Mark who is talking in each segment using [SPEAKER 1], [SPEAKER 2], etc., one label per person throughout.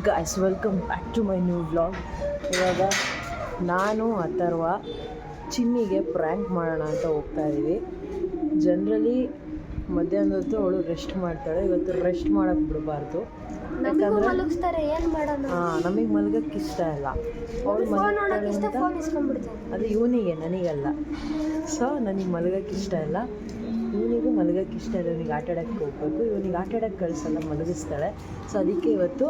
[SPEAKER 1] Guys, welcome back to my new vlog. ಇವಾಗ ನಾನು Atharva ಚಿನ್ನಿಗೆ prank ಮಾಡೋಣ ಅಂತ ಹೋಗ್ತಾ ಇದ್ದೀವಿ. ಜನರಲಿ ಮಧ್ಯಾಹ್ನದ ಹೊತ್ತು ಅವಳು ರೆಸ್ಟ್ ಮಾಡ್ತಾಳೆ. ಇವತ್ತು ರೆಸ್ಟ್ ಮಾಡೋಕ್ಕೆ ಬಿಡಬಾರ್ದು, ಯಾಕಂದರೆ ನಮಗೆ ಮಲಗಕ್ಕೆ ಇಷ್ಟ ಇಲ್ಲ. ಅವಳು ಮಲಗ್ತಾಳೆ ಅಂತ ಅದು ಇವನಿಗೆ, ನನಗಲ್ಲ. ಸೊ ನನಗೆ ಮಲಗಕ್ಕೆ ಇಷ್ಟ ಇಲ್ಲ, ಇವನಿಗೂ ಮಲಗಕ್ಕೆ ಇಷ್ಟ ಇಲ್ಲ. ಇವನಿಗೆ ಆಟ ಆಡೋಕ್ಕೆ ಹೋಗ್ಬೇಕು, ಇವನಿಗೆ ಆಟ ಆಡೋಕ್ಕೆ ಕಳಿಸಲ್ಲ, ಮಲಗಿಸ್ತಾಳೆ. ಸೊ ಅದಕ್ಕೆ ಇವತ್ತು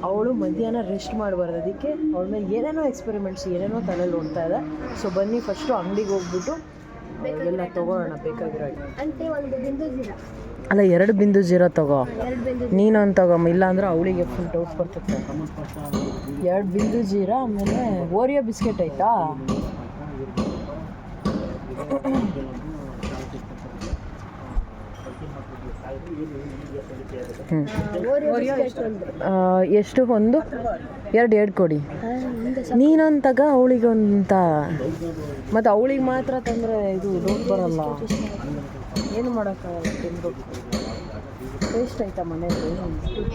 [SPEAKER 1] ಅವಳು ಮಧ್ಯಾಹ್ನ ರೆಸ್ಟ್ ಮಾಡಬಾರ್ದು, ಅದಕ್ಕೆ ಅವಳ ಮೇಲೆ ಏನೇನೋ ಎಕ್ಸ್ಪೆರಿಮೆಂಟ್ಸ್, ಏನೇನೋ ತಲೆಯಲ್ಲಿ ಓಡ್ತಾ ಇದೆ. ಸೊ ಬನ್ನಿ ಫಸ್ಟು ಅಂಗಡಿಗೆ ಹೋಗ್ಬಿಟ್ಟು ಎಲ್ಲ ತೊಗೊಳ್ಳೋಣ ಬೇಕಾಗಿರೋ. ಅಲ್ಲ, 2 ಬಿಂದು ಜೀರಾ ತಗೋ, ನೀನೊಂದು ತಗೊಮ್ಮ, ಇಲ್ಲಾಂದ್ರೆ ಅವಳಿಗೆ ಫುಲ್ ಡೌಟ್ ಬರ್ತದೆ. 2 ಬಿಂದು ಜೀರಾ, ಆಮೇಲೆ ಓರಿಯೋ ಬಿಸ್ಕೆಟ್ ಆಯಿತಾ? ಎಷ್ಟು? 1 2 ಕೊಡಿ. ನೀನೊಂದು ತಗ, ಅವಳಿಗೆ ಒಂದು. ಮತ್ತು ಅವಳಿಗೆ ಮಾತ್ರ ತಂದರೆ ಇದು ಡೌಟ್ ಬರಲ್ಲ, ಏನು ಮಾಡೋಕ್ಕಾಗಲ್ಲ. ತಿನ್ಬೇಕು. ಟೇಸ್ಟ್ ಆಯ್ತಾ ಮನೇಲಿ?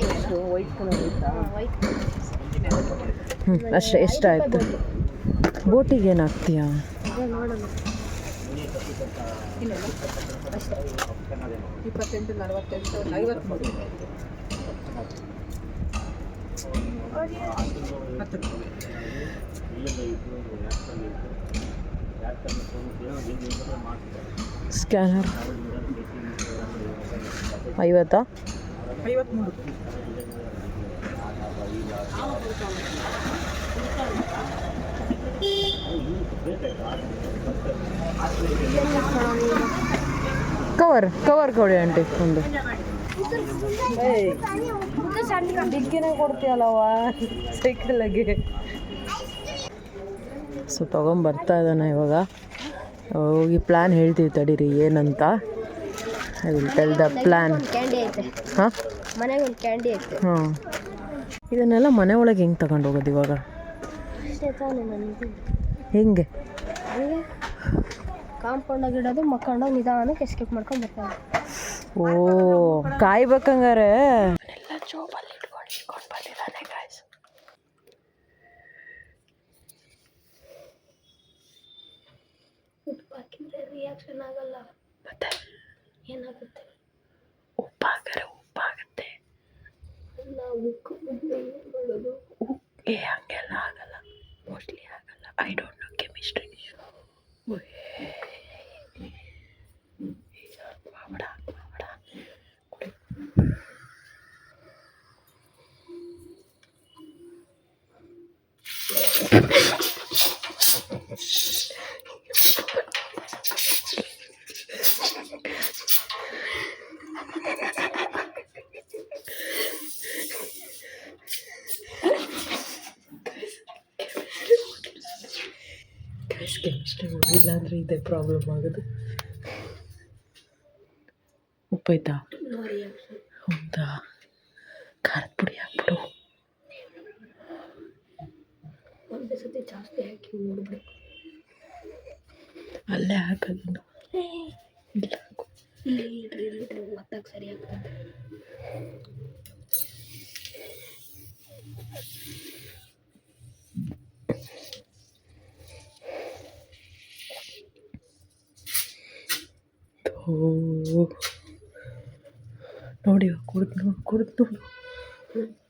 [SPEAKER 1] ಟೇಸ್ಟು ವೈಟ್ ಕಲರ್ ಆಯ್ತಾ? ಅಷ್ಟೇ. ಎಷ್ಟಾಯಿತು? ಬೋಟಿಗೆ ಏನು ಹಾಕ್ತೀಯಾ? 28, 48, 53. ಸ್ಕ್ಯಾನರ್ 50? 53. ಕವರ್ ಕೊಡಿ ಆಂಟಿ ಒಂದು. ಡಿಕ್ಕಿನೇ ಕೊಡ್ತೀಯಲ್ಲವ ಸೈಕಲ್ಲಾಗೆ. ಸೊ ತೊಗೊಂಬರ್ತಾ ಇದ್ದಾನೆ ಇವಾಗ. ಹೋಗಿ ಪ್ಲ್ಯಾನ್ ಹೇಳ್ತೀವಿ, ತಡೀರಿ ಏನಂತ. I will tell the plan. ಹಾಂ, ಮನೆಗೆ ಒಂದು ಕ್ಯಾಂಡಿ ಐತೆ. ಹಾಂ, ಇದನ್ನೆಲ್ಲ ಮನೆ ಒಳಗೆ ಹೆಂಗೆ ತಗೊಂಡು ಹೋಗೋದು ಇವಾಗ? ಹೆಂಗೆ? ಕಾಂಪೌಂಡಾಗಿ ಇಡೋದು, ಮಕ್ಕಂಡು ನಿಧಾನಕ್ಕೆ ಎಸ್ಕೇಪ್ ಮಾಡ್ಕೊಂಡು ಬರ್ತಾರೆ. ಓ, ಕಾಯ್ಬೇಕಂಗಾರೆ. ಎಲ್ಲ ಜೋಬಲ್ಲಿ ಇಟ್ಕೊಂಡು ಬಂದಿದ್ದಾನೆ ಗಾಯ್ಸ್. ಉಪ್ಪು ಹಾಕಿದ್ರೆ ರಿಯಾಕ್ಷನ್ ಆಗಲ್ಲ. ಮತ್ತೆ ಏನಾಗುತ್ತೆ? ಉಪ್ಪಾಗುತ್ತೆ. ಹಂಗೆಲ್ಲ ಆಗಲ್ಲ, ಮೋಸ್ಟ್ಲಿ ಆಗಲ್ಲ. I don't know chemistry. Chemistry ಓದಿಲ್ಲ ಅಂದರೆ ಇದೇ ಪ್ರಾಬ್ಲಮ್ ಆಗೋದು. ಉಪ್ಪಾಯ್ತಾ? ಹೌದಾ? ಖಾರದ ಪುಡಿ ಹಾಕ್ಬಿಡು. ಒಂದೇ ಸತಿ ಜಾಸ್ತಿ ಹಾಕಿ ನೋಡ್ಬೇಕು. ಅಲ್ಲೇ ಹಾಕೋದು. ಇಲ್ಲ ಒತ್ತಾಗ ಸರಿ ಆಗ್ತದೆ. ನೋಡಿ,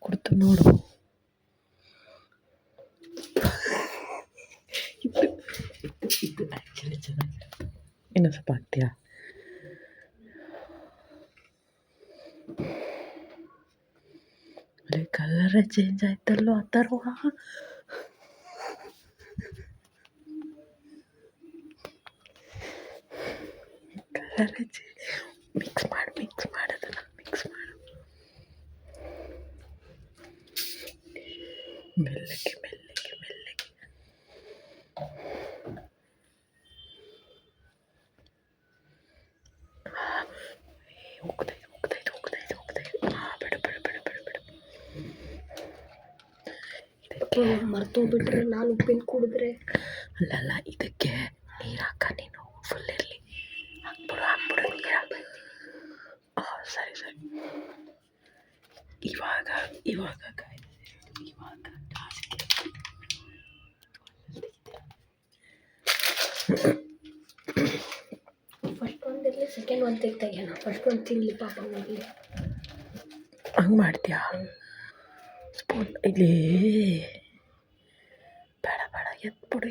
[SPEAKER 1] ಕುಡ್ದು ನೋಡು. ಇದು ಆ್ಯಕ್ಚುಲಿ ಚೆನ್ನಾಗಿರುತ್ತೆ. ಇನ್ನೂ ಸ್ವಲ್ಪ ಹಾಕ್ತೀಯಾ? ಅಲ್ಲೇ ಕಲರೇ ಚೇಂಜ್ ಆಯ್ತಲ್ಲೋ ಅಥರ್ವ. ಕಲರೇ ಮಿಕ್ಸ್ ಮಾಡೋದನ್ನ ಮಿಕ್ಸ್ ಮಾಡು. ಮೆಲ್ಲಗೆ ಬಿಡು. ಇದಕ್ಕೆ ಮರ್ತೋಗ್ಬಿಟ್ರೆ ನಾನು ಉಪ್ಪಿನ ಕುಡಿದ್ರೆ. ಅಲ್ಲ, ಇದಕ್ಕೆ ನೀರು ಹಾಕ, ನೀನು ಫುಲ್ ಇರಲಿ. ಹಾಕ್ಬಿಡು ನೀರು. ಸರಿ. ಇವಾಗ ಇವಾಗ
[SPEAKER 2] ಫಸ್ಟ್ ಒಂದಿರಲಿ ಸೆಕೆಂಡ್ ಒಂದು ತೆಗ್ತಾಯ್ಯಣ ಫಸ್ಟ್ ಒಂದು ತಿನ್ನಲಿ ಪಾಪ ಹೋಗಲಿ
[SPEAKER 1] ಹಂಗೆ ಮಾಡ್ತೀಯಾ ಸ್ಪೂನ್ ಇಲ್ಲಿ ಬೇಡ ಬೇಡ ಎತ್ಬಿಡು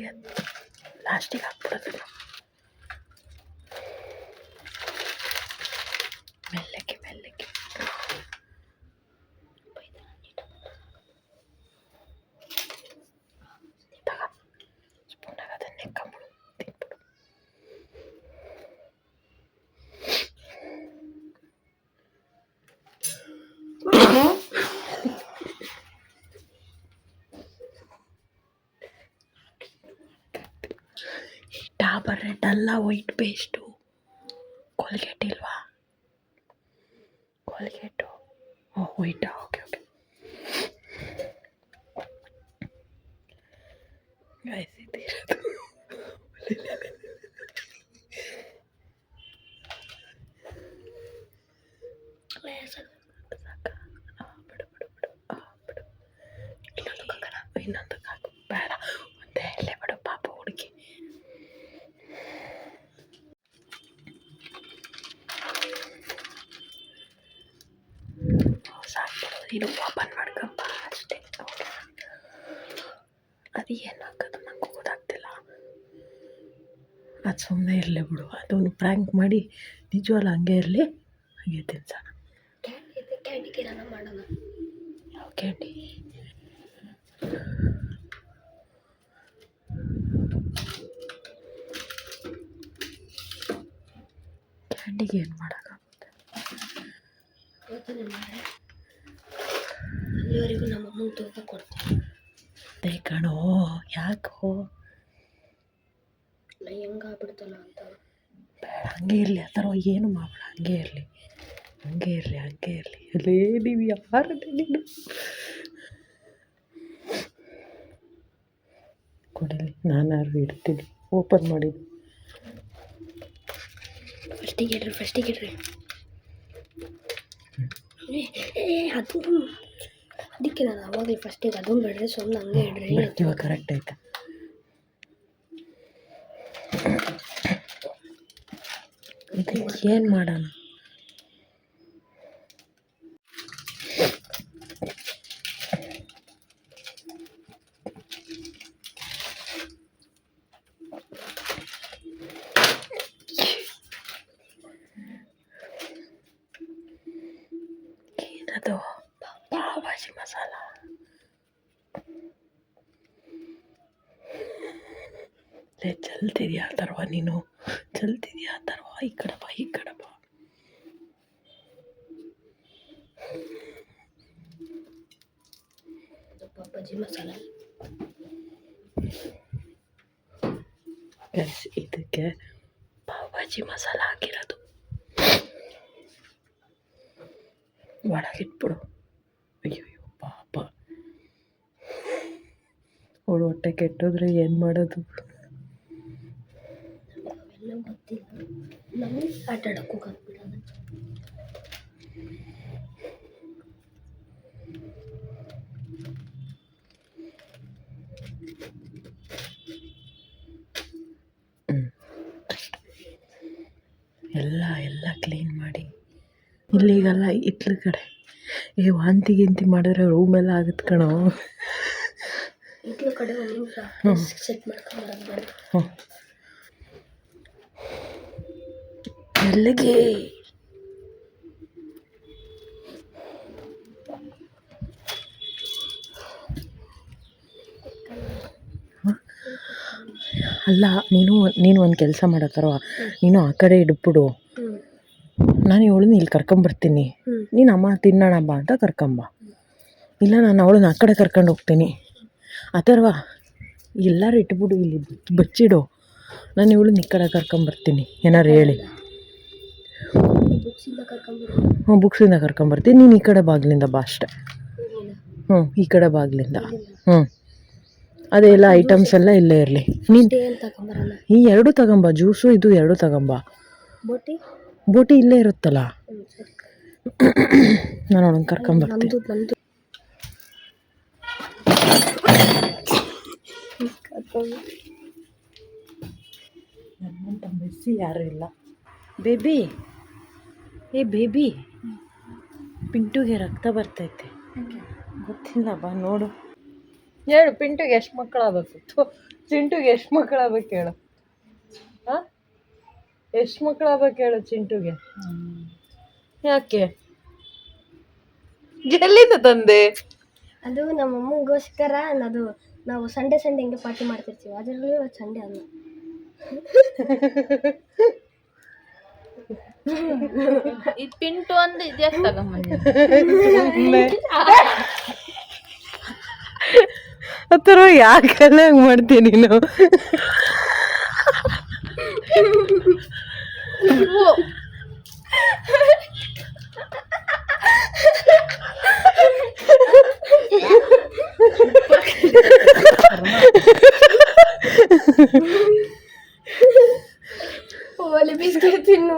[SPEAKER 1] ಲಾಸ್ಟಿಗೆ ಹಾಕ್ಬಿಡೋದು ಮೆಲ್ಲಕ್ಕೆ ಮೆಲ್ಲಕ್ಕೆ ತಗ ಸ್ಪೂನಾಗ ಅದನ್ನೇ ಕಂಬಿಡು ತಿನ್ಬಿಡು ಡಾಬರ್ ರೆಡ್ ಅಲ್ಲ ವೈಟ್ ಪೇಸ್ಟು ಕೋಲ್ಗೇಟ್ ಇಲ್ವಾ ಕೋಲ್ಗೇಟು ವೈಟಾ ಓಕೆ ಓಕೆ ಇನ್ನೊಂದು ಹಾಕು ಬೇಡ ಒಂದೇ ಇಲ್ಲೇ ಬಿಡು ಪಾಪ ಹುಡುಗಿ ಸಾಕ್ಬಿಡು ನೀನು ಓಪನ್ ಮಾಡ್ಕಪ್ಪ ಅಷ್ಟೇ ಓಕೆ ಅದು ಏನು ಹಾಕೋದು ನಂಗೆ ಗೊತ್ತಾಗ್ತಿಲ್ಲ ಅದು ಸುಮ್ಮನೆ ಇರಲಿ ಬಿಡು ಅದನ್ನು ಪ್ರ್ಯಾಂಕ್ ಮಾಡಿ ನಿಜವಲ್ಲ ಹಂಗೆ ಇರಲಿ ಹಾಗೆ ತಿನ್ಸೋಣ
[SPEAKER 2] ಕ್ಯಾಂಡಿ ಕಿರಾನ ಮಾಡೋಣ
[SPEAKER 1] ಯಾವ ಕ್ಯಾಂಡಿ ಕ್ಯಾಂಡಿಗೆ ಏನು ಮಾಡೋಕ್ಕಾಗುತ್ತೆ
[SPEAKER 2] ಯೋಚನೆ ಮಾಡಿ ಅಲ್ಲಿವರೆಗೂ ನಮ್ಮ ಅಮ್ಮನ ತೂಕ ಕೊಡ್ತೀನಿ
[SPEAKER 1] ಅದೇ ಕಣೋ ಯಾಕೋ
[SPEAKER 2] ಹೆಂಗಾಗ್ಬಿಡ್ತಲ್ಲ ಅಂತ
[SPEAKER 1] ಬೇಡ ಹಂಗೆ ಇರಲಿ ಆ ಥರ ಏನು ಮಾಡಬೇಡ ಹಂಗೆ ಇರಲಿ ಹಂಗೆ ಇರಲಿ ಹಂಗೆ ಇರಲಿ ಅಲ್ಲೇ ನೀವು ಯಾರು ನೀನು ಕೊಡಲಿ ನಾನು ಇಡ್ತೀನಿ ಓಪನ್ ಮಾಡಿದ್ದು
[SPEAKER 2] ಫಸ್ಟಿಗೆ ಇಡ್ರಿ ಅದು ಅದಕ್ಕೆ ನಾನು ಅವಾಗಲೇ ಫಸ್ಟಿಗೆ ಅದನ್ನು ಬಿಡ್ರಿ ಸುಮ್ಮನೆ ಹಂಗೆ ಇಡ್ರಿ
[SPEAKER 1] ಇವಾಗ ಕರೆಕ್ಟ್ ಆಯ್ತಾ ಇದಕ್ಕೆ ಏನು ಮಾಡೋಣ ಏನದು ಪಾವ್ ಭಾಜಿ ಮಸಾಲ ಚಲ್ತಿದ್ಯಾ ತರ್ವ ನೀನು ಚಲ್ತಿದ್ಯಾ ತರ್ವ ಈ ಕಡೆ ಬಾ ಈ ಕಡೆ ಬಾ
[SPEAKER 2] ಬಜ್ಜಿ ಮಸಾಲ
[SPEAKER 1] ಇದಕ್ಕೆ ಪಾವ್ ಭಾಜಿ ಮಸಾಲ ಹಾಕಿರೋದು ಒಳಗಿಟ್ಬಿಡು ಅಯ್ಯೋ ಪಾಪ ಅವಳು ಹೊಟ್ಟೆ ಕೆಟ್ಟೋದ್ರೆ ಏನು ಮಾಡೋದು
[SPEAKER 2] ಅವೆಲ್ಲ ಗೊತ್ತಿಲ್ಲ ನಮಗೆ ಆಟ ಆಡೋಕ್ಕೂ ಗೊತ್ತಿಲ್ಲ
[SPEAKER 1] ಎಲ್ಲ ಕ್ಲೀನ್ ಮಾಡಿ ಇಲ್ಲಿಗೆಲ್ಲ ಇತ್ಲ ಕಡೆ ವಾಂತಿ ಗಿಂತಿ ಮಾಡಿದ್ರೆ ರೂಮೆಲ್ಲ ಆಗುತ್ತೆ ಕಣೋ
[SPEAKER 2] ಇತ್ಲ ಕಡೆ ಒಂದು ಸೆಟ್ ಮಾಡ್ಕೊಂಡ್ಬರೋದು
[SPEAKER 1] ಎಲ್ಲಿಗೆ ಅಲ್ಲ ನೀನು ಒಂದು ಕೆಲಸ ಮಾಡತ್ತಾರ ನೀನು ಆ ಕಡೆ ಇಡ್ಬಿಡು ನಾನು ಇವಳನ್ನ ಇಲ್ಲಿ ಕರ್ಕೊಂಬರ್ತೀನಿ ನೀನು ಅಮ್ಮ ತಿನ್ನೋಣ ಬಾ ಅಂತ ಕರ್ಕೊಂಬ ಇಲ್ಲ ನಾನು ಅವಳನ್ನ ಆ ಕಡೆ ಕರ್ಕೊಂಡು ಹೋಗ್ತೀನಿ ಅಥರ್ವ ಎಲ್ಲರೂ ಇಟ್ಬಿಡು ಇಲ್ಲಿ ಬಚ್ಚಿಡು ನಾನು ಇವಳನ್ನ ಈ ಕಡೆ ಕರ್ಕೊಂಬರ್ತೀನಿ ಏನಾರು ಹೇಳಿ ಬುಕ್ಸಿಂದ ಕರ್ಕೊಂಬರ್ತೀನಿ ನೀನು ಈ ಕಡೆ ಬಾಗಿಲಿಂದ ಬಾ ಅಷ್ಟೆ ಈ ಕಡೆ ಬಾಗಿಲಿಂದ ಅದೆಲ್ಲ ಐಟಮ್ಸ್ ಎಲ್ಲ ಇಲ್ಲೇ ಇರಲಿ ನೀನು ಈ ಎರಡು ತಗೊಂಬ ಜ್ಯೂಸು ಇದು ಎರಡು ತಗೊಂಬ ಬೋಟಿ ಇಲ್ಲೇ ಇರುತ್ತಲ್ಲ ನಾನು ಅವಳನ್ನ ಕರ್ಕೊಂಬರ್ತೀನಿ
[SPEAKER 2] ಹಾಕೊಂಡು
[SPEAKER 1] ನನ್ನಂತ ಮೆಸ್ಸಿ ಯಾರೂ ಇಲ್ಲ. ಬೇಬಿ, ಏ ಬೇಬಿ, ಪಿಂಟುಗೆ ರಕ್ತ ಬರ್ತೈತೆ. ಗೊತ್ತಿಲ್ಲ, ಬಾ ನೋಡು. ಹೇಳು, ಪಿಂಟುಗೆ ಎಷ್ಟು ಮಕ್ಕಳಾಗಬೇಕು? ಚಿಂಟುಗೆ ಎಷ್ಟು ಮಕ್ಕಳಾಗಬೇಕು ಹೇಳು. ಹಾಂ, ಎಷ್ಟು ಮಕ್ಕಳಾಗಬೇಕು ಹೇಳು ಚಿಂಟುಗೆ? ಯಾಕೆ? ಎಲ್ಲಿಂದ ತಂದೆ?
[SPEAKER 2] ಅದು ನಮ್ಮ ಅಮ್ಮಗೋಸ್ಕರ ಅದು ನಾವು ಸಂಡೇ ಹಿಂಗೆ ಪಾರ್ಟಿ ಮಾಡ್ತಿರ್ತೀವಿ, ಅದರಲ್ಲೂ ಸಂಡೇ ಅಲ್ಲ.
[SPEAKER 3] ಇದು ಪಿಂಟು ಅಂದ್ರೆ ಇದ್ಯಾಕೆ ತಗೊಂಬಂದಿ?
[SPEAKER 1] ಆ ಥರ ಯಾಕೆಲ್ಲ ಹಂಗೆ ಮಾಡ್ತೀನಿ ನೀನು?
[SPEAKER 2] ಓಲಿ ಬಿಸ್ಕೆಟ್ ತಿನ್ನು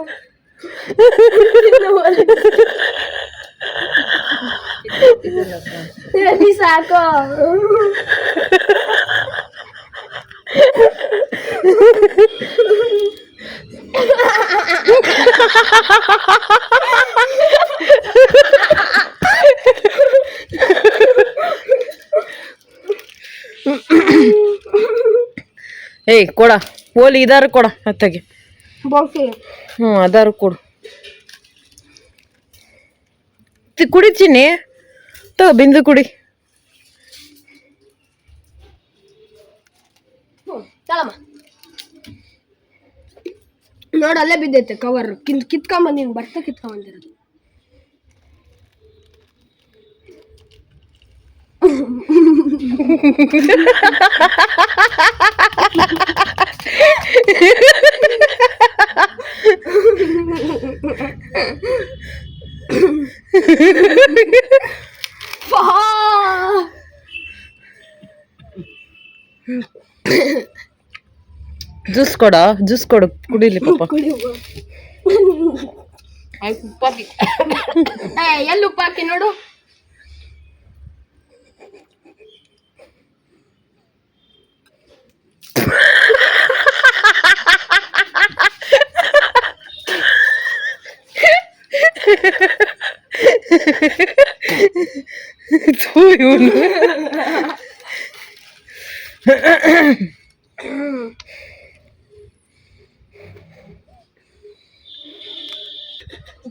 [SPEAKER 2] ಎಲ್ಲಿ ಸಾಕು.
[SPEAKER 1] ಏಯ್ ಕೊಡ, ಓಲಿ ಇದಾರು ಕೊಡ ಅತ್ತಗೆ.
[SPEAKER 2] ಬಾಕ್ಸಿ
[SPEAKER 1] ಅದಾರು ಕೊಡು. ಕುಡಿತೀನಿ, ತಗೋ ಬಿಂದು ಕುಡಿ.
[SPEAKER 2] ತಳಮ್ಮ ನೋಡು, ಅಲ್ಲೇ ಬಿದ್ದೈತೆ ಕವರ್. ಕಿತ್ಕೊಂಬಂದಿನಿ, ಬರ್ತಾ ಕಿತ್ಕೊಂಬಂದಿರೋದು.
[SPEAKER 1] ಜ್ಯೂಸ್ ಕೊಡು ಕುಡಿಲಿ ಪಾಪ.
[SPEAKER 2] ಉಪ್ಪಾಕಿ ಎಲ್ಲಿ ಉಪ್ಪಾಕಿ ನೋಡು.
[SPEAKER 1] ಇವನು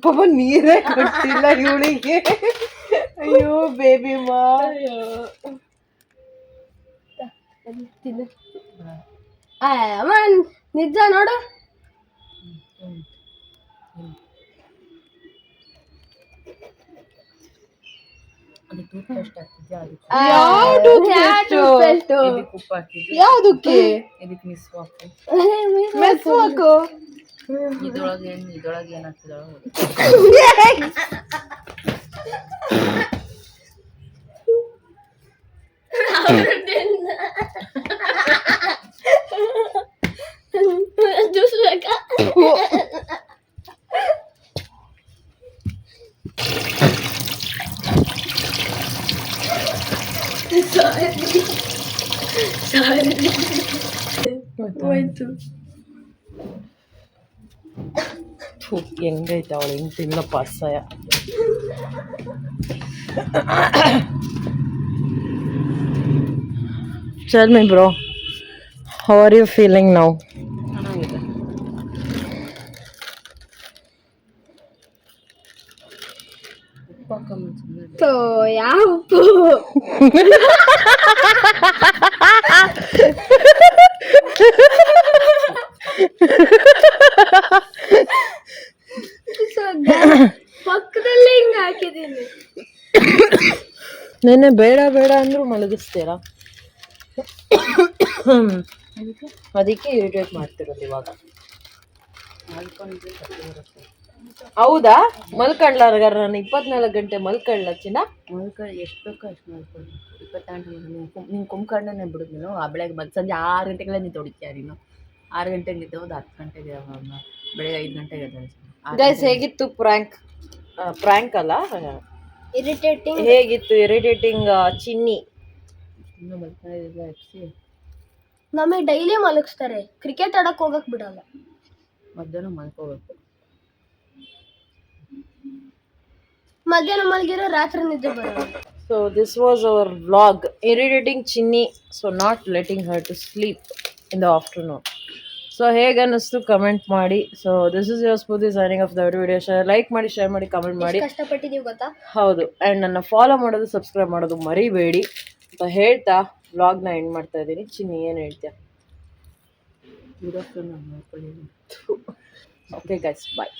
[SPEAKER 1] ಪಾಪ ನೀರೇ ಕೊಟ್ಟಿಲ್ಲ ಇವಳಿಗೆ. ಅಯ್ಯೋ ಬೇಬಿ ಮಾ.
[SPEAKER 2] ಅಮ್ಮ ನಿಜ ನೋಡು.
[SPEAKER 1] ಯಾವ್ದಕ್ಕೆ? ಮೆಸ್ವಾಕು.
[SPEAKER 3] ಇದ್ರೊಳಗೆ ಏನಾಗ್ತದ?
[SPEAKER 2] ಜ್ಯೂಸ್ ಬೇಕಾ? ಹೋಯ್ತು.
[SPEAKER 1] ಹೆಂಗೈತೆ ಅವಳು ಹಿಂಗೆ ತಿನ್ನಪ್ಪ ಅಸಹ್ಯ. Tell me bro, how are you feeling now?
[SPEAKER 3] ಚೆನ್ನಾಗಿದೆ.
[SPEAKER 2] ಯಾವ ಉಪ್ಪು? ಪಕ್ಕದಲ್ಲೇ ಹಿಂಗೆ ಹಾಕಿದ್ದೀನಿ.
[SPEAKER 1] ನೆನ್ನೆ ಬೇಡ ಅಂದ್ರು ಮಲಗಿಸ್ತೀರಾ? ಅದಕ್ಕೆ ಇರಿಟೇಟ್ ಮಾಡ್ತಿರೋದು ಇವಾಗ. ಹೌದಾ? ಮಲ್ಕೊಂಡ್ಲಾರ್ಗಾರ ನಾನು 24 ಗಂಟೆ ಮಲ್ಕೊಳ್ಳ ಚಿನ್ನ?
[SPEAKER 3] ಎಷ್ಟು ಬೇಕೋ ಅಷ್ಟು ಮಾಡ್ಕೊಂಡು 24 ಗಂಟೆ ನೀನು ಕುಂಬ್ಕೊಂಡೇ ಬಿಡು. ನೀನು ಆ ಬೆಳಗ್ಗೆ ಸಂಜೆ 6 ಗಂಟೆಗೆಲ್ಲ ನೀನು ತೊಡಿತೀಯ. ನೀನು 6 ಗಂಟೆಗೆ ನಿದ್ದೆ ಹೋದ 10 ಗಂಟೆಗೆ ಬೆಳಗ್ಗೆ 5 ಗಂಟೆಗೆ
[SPEAKER 1] ಗೈಸ್ ಹೇಗಿತ್ತು ಪ್ರ್ಯಾಂಕ್ ಅಲ್ಲ,
[SPEAKER 2] ಇರಿಟೇಟಿಂಗ್.
[SPEAKER 1] ಹೇಗಿತ್ತು ಇರಿಟೇಟಿಂಗ್ ಚಿನ್ನಿ?
[SPEAKER 3] ಇನ್ನೂ ಬರ್ತಾ ಎಪ್ಸಿ
[SPEAKER 2] ನಮಗೆ ಡೈಲಿ ಮಲಗಿಸ್ತಾರೆ, ಕ್ರಿಕೆಟ್ ಆಡಕ್ಕೆ ಹೋಗಕ್ಕೆ ಬಿಡಲ್ಲ.
[SPEAKER 3] ಮಧ್ಯಾಹ್ನ ಮಲ್ಕೋಬೇಕು.
[SPEAKER 2] ಮಧ್ಯಾಹ್ನ ಮಲಗಿರೋ ರಾತ್ರಿ ನಿದ್ದೆ ಬರಲ್ಲ.
[SPEAKER 1] So this was our vlog. Irritating Chinni, so not letting her to sleep in the afternoon. So ಹೇಗೆ ಅನ್ನಿಸ್ತು ಕಮೆಂಟ್ ಮಾಡಿ. So this is your Spoorthi signing off the video. Like ಮಾಡಿ, ಶೇರ್ ಮಾಡಿ, ಕಮೆಂಟ್ ಮಾಡಿ.
[SPEAKER 2] ಕಷ್ಟಪಟ್ಟಿದ್ದೀವಿ ಗೊತ್ತಾ?
[SPEAKER 1] ಹೌದು. ಆ್ಯಂಡ್ ನನ್ನ follow ಮಾಡೋದು, ಸಬ್ಸ್ಕ್ರೈಬ್ ಮಾಡೋದು ಮರಿಬೇಡಿ ಅಂತ ಹೇಳ್ತಾ ವ್ಲಾಗ್ನ ಎಂಡ್ ಮಾಡ್ತಾ ಇದ್ದೀನಿ. ಚಿನ್ನಿ ಏನು ಹೇಳ್ತೀಯ?
[SPEAKER 3] Good afternoon.
[SPEAKER 1] ಓಕೆ ಗೈಸ್, ಬಾಯ್.